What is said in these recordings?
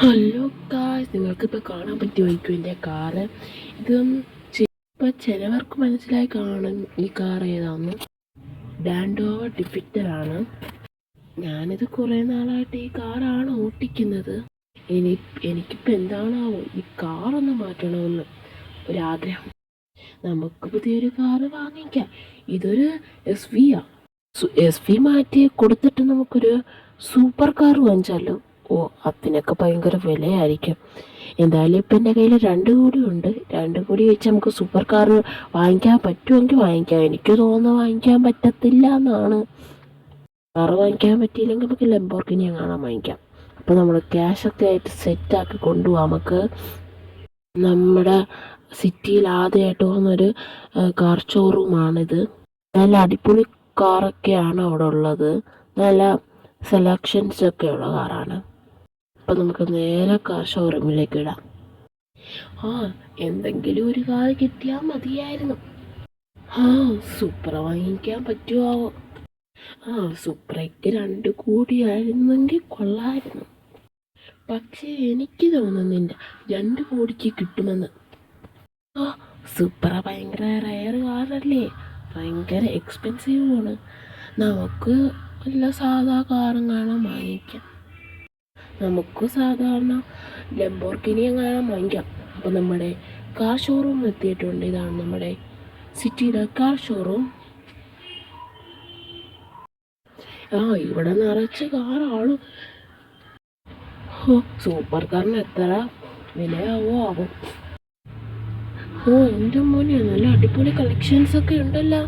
Hello guys, നിങ്ങൾക്കിപ്പോൾ കാണാൻ പറ്റുമായിരിക്കും എൻ്റെ കാറ്. ഇത് ഇപ്പോൾ ചിലവർക്ക് മനസ്സിലായി കാണും ഈ കാർ ഏതാണെന്ന്. ലാൻഡ് റോവർ ഡിഫിറ്ററാണ്. ഞാനിത് കുറേ നാളായിട്ട് ഈ കാറാണ് ഓട്ടിക്കുന്നത്. എനിക്കിപ്പോൾ എന്താണാവോ ഈ കാറൊന്ന് മാറ്റണമെന്ന് ഒരാഗ്രഹം. നമുക്ക് പുതിയൊരു കാറ് വാങ്ങിക്കാം. ഇതൊരു SV SV മാറ്റി കൊടുത്തിട്ട് നമുക്കൊരു സൂപ്പർ കാർ വാങ്ങിച്ചാലോ? അതിനൊക്കെ ഭയങ്കര വിലയായിരിക്കും. എന്തായാലും ഇപ്പം എൻ്റെ കയ്യിൽ 2 കോടി ഉണ്ട്. 2 കോടി വെച്ച് നമുക്ക് സൂപ്പർ കാർ വാങ്ങിക്കാൻ പറ്റുമെങ്കിൽ വാങ്ങിക്കാം. എനിക്ക് തോന്നുന്നു വാങ്ങിക്കാൻ പറ്റത്തില്ല എന്നാണ്. കാറ് വാങ്ങിക്കാൻ പറ്റിയില്ലെങ്കിൽ നമുക്ക് ലംബോർഗിനി കാണാൻ വാങ്ങിക്കാം. അപ്പോൾ നമ്മൾ ക്യാഷൊക്കെ ആയിട്ട് സെറ്റാക്കി കൊണ്ടുപോകാം. നമുക്ക് നമ്മുടെ സിറ്റിയിൽ ആദ്യമായിട്ട് പോകുന്നൊരു കാർ ഷോറൂമാണിത്. നല്ല അടിപൊളി കാറൊക്കെയാണ് അവിടെ ഉള്ളത്. നല്ല സെലക്ഷൻസൊക്കെ ഉള്ള കാറാണ്. അപ്പം നമുക്ക് നേരെ കാർ ഷോറൂമിലേക്ക് ഇടാം. എന്തെങ്കിലും ഒരു കാർ കിട്ടിയാൽ മതിയായിരുന്നു. സൂപ്പർ വാങ്ങിക്കാൻ പറ്റുമോ? സൂപ്പറയ്ക്ക് 2 കോടിയായിരുന്നെങ്കിൽ കൊള്ളായിരുന്നു. പക്ഷേ എനിക്ക് തോന്നുന്നില്ല 2 കോടിക്ക് കിട്ടുമെന്ന്. സൂപ്പറ ഭയങ്കര റയർ കാറല്ലേ, ഭയങ്കര എക്സ്പെൻസീവുമാണ്. നമുക്ക് വല്ല സാധാ കാറും കാണാൻ വാങ്ങിക്കാം. നമുക്ക് സാധാരണ ലംബോർഗിനി കാണാൻ വാങ്ങിക്കാം. അപ്പോൾ നമ്മുടെ കാർ ഷോറൂം എത്തിയിട്ടുണ്ട്. ഇതാണ് നമ്മുടെ സിറ്റിയിലെ കാർ ഷോറൂം. ഇവിടെ നിറച്ച് കാറാണ്. സൂപ്പർ കാറിന് എത്ര വിലയാവും? എൻ്റെ മോനെ, നല്ല അടിപൊളി കളക്ഷൻസൊക്കെ ഉണ്ടല്ലോ.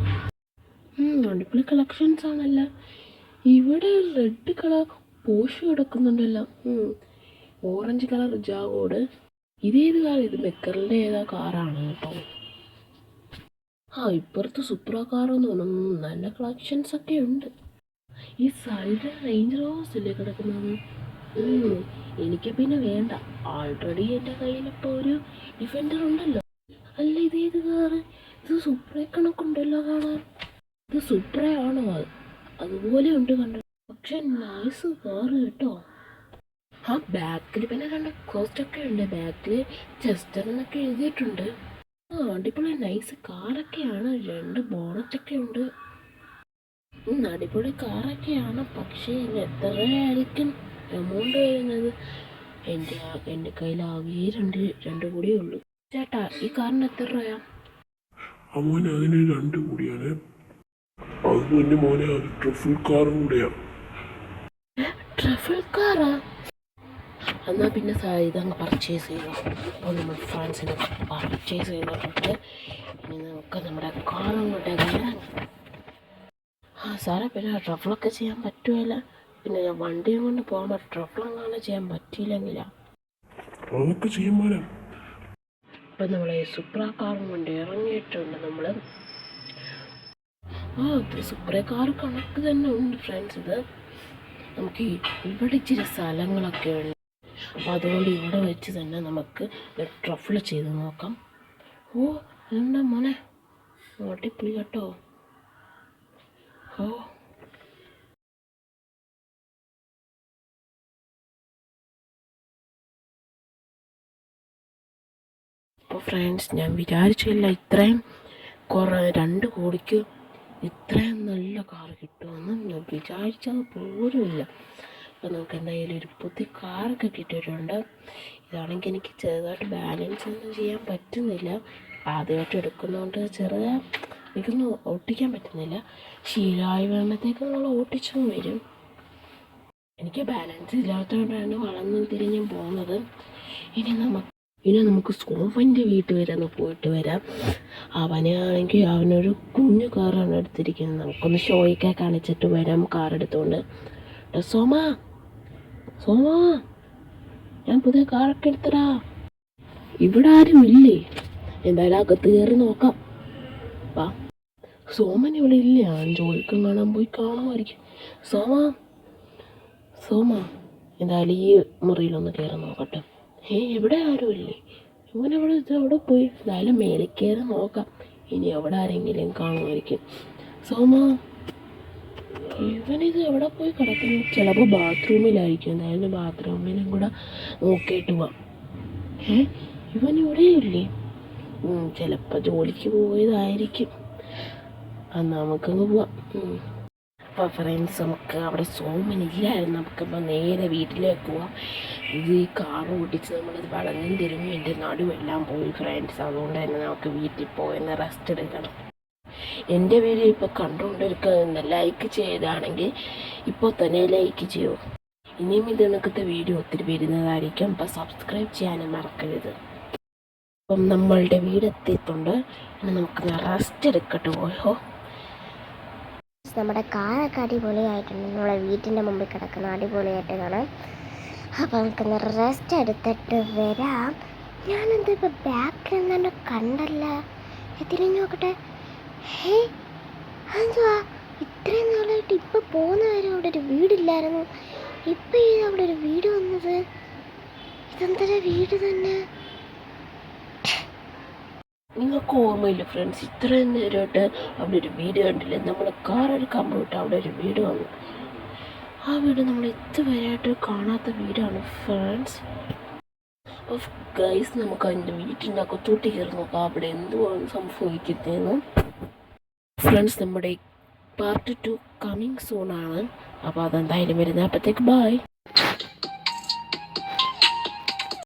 അടിപൊളി കളക്ഷൻസ് ആണല്ലോ. ഇവിടെ റെഡ് കളർ പോഷ് കിടക്കുന്നുണ്ടല്ലോ. ഓറഞ്ച് കളർ ജാഗോഡ്. ഇതേത് കാർ? ഇത് ബെക്കറിൻ്റെ ഏതാ കാറാണ് കേട്ടോ. ഇപ്പുറത്ത് സുപ്ര കാറെന്ന് തോന്നുന്നു. നല്ല കളക്ഷൻസൊക്കെ ഉണ്ട്. ഈ സൈഡിൽ റേഞ്ച് റോവേഴ്സ് അല്ലേ കിടക്കുന്നത്. എനിക്ക് പിന്നെ വേണ്ട. ആൾറെഡി എൻ്റെ കയ്യിലിപ്പോൾ ഒരു ഡിഫൻഡർ ഉണ്ടല്ലോ. അല്ല, ഇതേത് കാറ്? ഇത് സുപ്ര കണക്കുണ്ടല്ലോ കാണാൻ. ഇത് സുപ്രയാണോ? അതുപോലെ ഉണ്ട് കണ്ടോ. പക്ഷെ നൈസ് കാറ് കേട്ടോ. ബാക്കിൽ പിന്നെ 2 കോസ്റ്റൊക്കെ ഉണ്ട്. ബാക്കിൽ ചെസ്റ്റർ എന്നൊക്കെ എഴുതിയിട്ടുണ്ട്. അടിപൊളി നൈസ് കാറൊക്കെയാണ്. 2 ബോണറ്റൊക്കെ ഉണ്ട്. അടിപൊളി കാറൊക്കെയാണ്. പക്ഷേ എത്രയായിരിക്കും എമൗണ്ട് വരുന്നത്? എൻ്റെ കയ്യിൽ ആകെ 2 കോടിയേ ഉള്ളൂ. ചേട്ടാ, ഈ കാറിന് എത്ര രൂപയാ? മോനെ, അതിന് 2 കോടിയാണ്. അത് തന്നെ മോനെ, അത് ട്രഫിൾ കാറും കൂടെയാണ്. ട്രഫിൾ കാറാ? എന്നാൽ പിന്നെ ഇതങ്ങ് പർച്ചേസ് ചെയ്യുക. അപ്പോൾ നമ്മൾ ഫ്രാൻസിനെ പർച്ചേസ് ചെയ്തിട്ടുണ്ട്. ഇനി നമുക്ക് നമ്മുടെ കാറും കൂടെ വരാം. സാറേ, പിന്നെ ട്രഫിളൊക്കെ ചെയ്യാൻ പറ്റുമല്ല? പിന്നെ ഞാൻ വണ്ടിയും കൊണ്ട് പോകുമ്പോൾ ട്രഫിളെങ്ങാനും ചെയ്യാൻ പറ്റിയില്ലെങ്കിലാ? അതൊക്കെ ചെയ്യാൻ പോരാ. ഇപ്പം നമ്മൾ സുപ്ര കാറും കൊണ്ട് ഇറങ്ങിയിട്ടുണ്ട്. നമ്മൾ സുപ്ര കാർ കണക്ക് തന്നെ ഉണ്ട് ഫ്രണ്ട്സ്. ഇത് നമുക്ക് ഇവിടെ ഇച്ചിരി സ്ഥലങ്ങളൊക്കെ ഉണ്ട്. അപ്പോൾ അതുകൊണ്ട് ഇവിടെ വെച്ച് തന്നെ നമുക്ക് ട്രഫിൾ ചെയ്ത് നോക്കാം. എന്താ മോനെ, അടിപൊളി കേട്ടോ. അപ്പോൾ ഫ്രണ്ട്സ്, ഞാൻ വിചാരിച്ചില്ല ഇത്രയും 2 കോടിക്ക് ഇത്രയും നല്ല കാർ കിട്ടുമെന്ന് ഞാൻ വിചാരിച്ചത് പോലുമില്ല. അപ്പോൾ നമുക്ക് എന്തായാലും ഒരു പുതിയ കാറൊക്കെ കിട്ടിയിട്ടുണ്ട്. ഇതാണെങ്കിൽ എനിക്ക് ചെറുതായിട്ട് ബാലൻസ് ഒന്നും ചെയ്യാൻ പറ്റുന്നില്ല. ആദ്യമായിട്ട് എടുക്കുന്നതുകൊണ്ട് എനിക്കൊന്നും ഓട്ടിക്കാൻ പറ്റുന്നില്ല. ശീലമായി വരുമ്പോഴത്തേക്ക് നമ്മൾ ഓട്ടിച്ചും വരും. എനിക്ക് ബാലൻസ് ഇല്ലാത്തതുകൊണ്ടാണ് വളർന്നും തിരിഞ്ഞും പോകുന്നത്. ഇനി നമുക്ക് സോമൻ്റെ വീട്ടിൽ വരെ ഒന്ന് പോയിട്ട് വരാം. അവനാണെങ്കിൽ അവനൊരു കുഞ്ഞു കാറാണ് എടുത്തിരിക്കുന്നത്. നമുക്കൊന്ന് ഷോയ്ക്ക് കാണിച്ചിട്ട് വരാം കാർ എടുത്തുകൊണ്ട്. സോമാ, ഞാൻ പുതിയ കാറൊക്കെ എടുത്തടാ. ഇവിടെ ആരും ഇല്ലേ? എന്തായാലും അകത്ത് കയറി നോക്കാം. സോമൻ ഇവിടെ ഇല്ല. ഞാൻ ജോലിക്കും കാണാൻ പോയി കാണുമായിരിക്കും. സോമ എന്തായാലും ഈ മുറിയിലൊന്ന് കയറി നോക്കട്ടെ. ഇവിടെ ആരും ഇല്ലേ? ഇവനവിടെ പോയി. എന്തായാലും മേലെ കയറി നോക്കാം. ഇനി എവിടെ ആരെങ്കിലും കാണുമായിരിക്കും. സോമ, ഇവനിത് എവിടെ പോയി കിടക്കുന്നു? ചിലപ്പോൾ ബാത്റൂമിലായിരിക്കും. എന്തായാലും ബാത്റൂമിലും കൂടെ നോക്കിയിട്ട് പോവാം. ഇവൻ ഇവിടെയില്ലേ? ചിലപ്പോൾ ജോലിക്ക് പോയതായിരിക്കും. നമുക്കങ്ങ് പോവാം. അപ്പോൾ ഫ്രണ്ട്സ്, നമുക്ക് അവിടെ സോമനില്ലായിരുന്നു. നമുക്കിപ്പോൾ നേരെ വീട്ടിലേക്ക് പോവാം. ഇത് ഈ കാർ ഓടിച്ച് നമ്മളിത് വളഞ്ഞും തിരിഞ്ഞും എൻ്റെ നടുവെല്ലാം പോയി ഫ്രണ്ട്സ്. അതുകൊണ്ട് തന്നെ നമുക്ക് വീട്ടിൽ പോയെന്ന് റെസ്റ്റ് എടുക്കണം. എൻ്റെ വീഡിയോ ഇപ്പോൾ കണ്ടുകൊണ്ടിരിക്കുന്ന ലൈക്ക് ചെയ്താണെങ്കിൽ ഇപ്പോൾ തന്നെ ലൈക്ക് ചെയ്യൂ. ഇനിയും ഇത് കണക്കത്തെ വീഡിയോ ഒത്തിരി വരുന്നതായിരിക്കും. അപ്പോൾ സബ്സ്ക്രൈബ് ചെയ്യാനും മറക്കരുത്. അപ്പം നമ്മളുടെ വീടെത്തിയിട്ടുണ്ട്. ഇനി നമുക്ക് റെസ്റ്റ് എടുക്കട്ടെ. പോയോ, നമ്മുടെ കാറൊക്കെ അടിപൊളിയായിട്ടുണ്ട്. നമ്മളെ വീട്ടിൻ്റെ മുമ്പിൽ കിടക്കുന്ന അടിപൊളിയായിട്ട് കാണാം. അപ്പോൾ നമുക്കൊന്ന് റെസ്റ്റ് എടുത്തിട്ട് വരാം. ഞാനെന്താ ഇപ്പോൾ ബാക്കിൽ നിന്നെ കണ്ടല്ല, തിരിഞ്ഞു നോക്കട്ടെ. എന്തുവാ ഇത്രയും നാളായിട്ട് ഇപ്പോൾ പോകുന്ന കാര്യം? അവിടെ ഒരു വീടില്ലായിരുന്നു, ഇപ്പം ഈ അവിടെ ഒരു വീട് വന്നത്. ഇതെന്തൊരു വീട് തന്നെ. നിങ്ങൾക്ക് ഓർമ്മയില്ല ഫ്രണ്ട്സ്, ഇത്രയും നേരമായിട്ട് അവിടെ ഒരു വീട് കണ്ടില്ല. നമ്മൾ കാർ എടുക്കാൻ പോയിട്ട് അവിടെ ഒരു വീട് വന്നു. ആ വീട് നമ്മൾ ഇതുവരെയായിട്ട് കാണാത്ത വീടാണ് ഫ്രണ്ട്സ്. ഗൈസ്, നമുക്ക് അതിൻ്റെ വീട്ടിൻ്റെ അകത്തോട്ട് കയറി നോക്കാം അവിടെ എന്തുവാണ് സംഭവിക്കുന്നതെന്ന്. ഫ്രണ്ട്സ്, നമ്മുടെ പാർട്ട് 2 കമ്മിങ് സൂൺ ആണ്. അപ്പോൾ അതെന്തായാലും വരുന്നത്. അപ്പോഴത്തേക്ക് ബൈ.